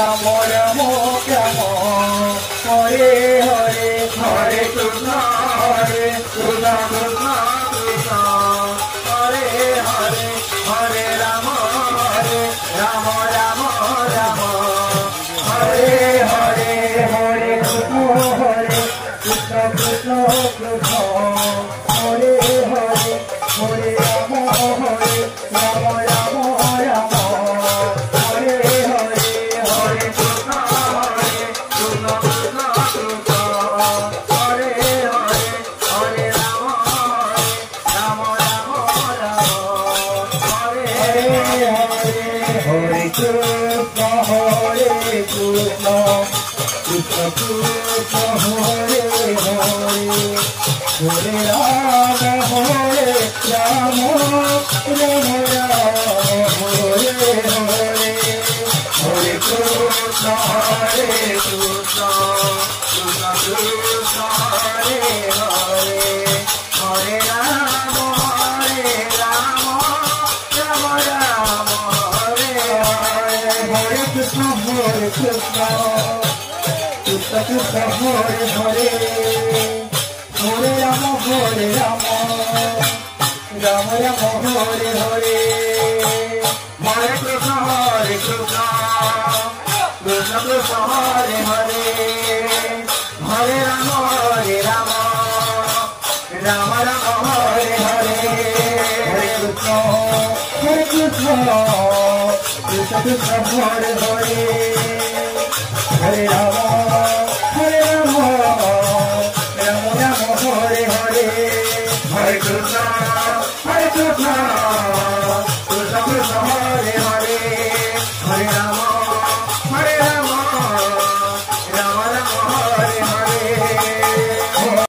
Ram Ram Ram Hare Hare Hare Krishna Hare Krishna Krishna Krishna Hare Hare Hare Ram Ram Ram Hare Hare Hare Krishna Krishna Krishna Hare Hare Hare Ram Ram Ram Hare Hare Hare Krishna Krishna Krishna Hare Hare Hare Ram Ram Hare Hare Hare Krishna Hare Krishna Krishna Krishna Hare Hare Hare Ram Hare Ram Ram Hare Hare Hare Krishna Hare Krishna Krishna Krishna Hare Hare Hare Ram Ram Ram Hare Hare Hare Krishna Krishna Krishna Krishna Hare Hare Hare Ram Ram Ram Hare Hare Hare Krishna Krishna Krishna Krishna Hare Hare Hare Ram Ram Ram Hare Hare Hare Krishna Krishna Krishna Krishna Hare Hare Hare Ram Ram Ram Hare Hare Hare Krishna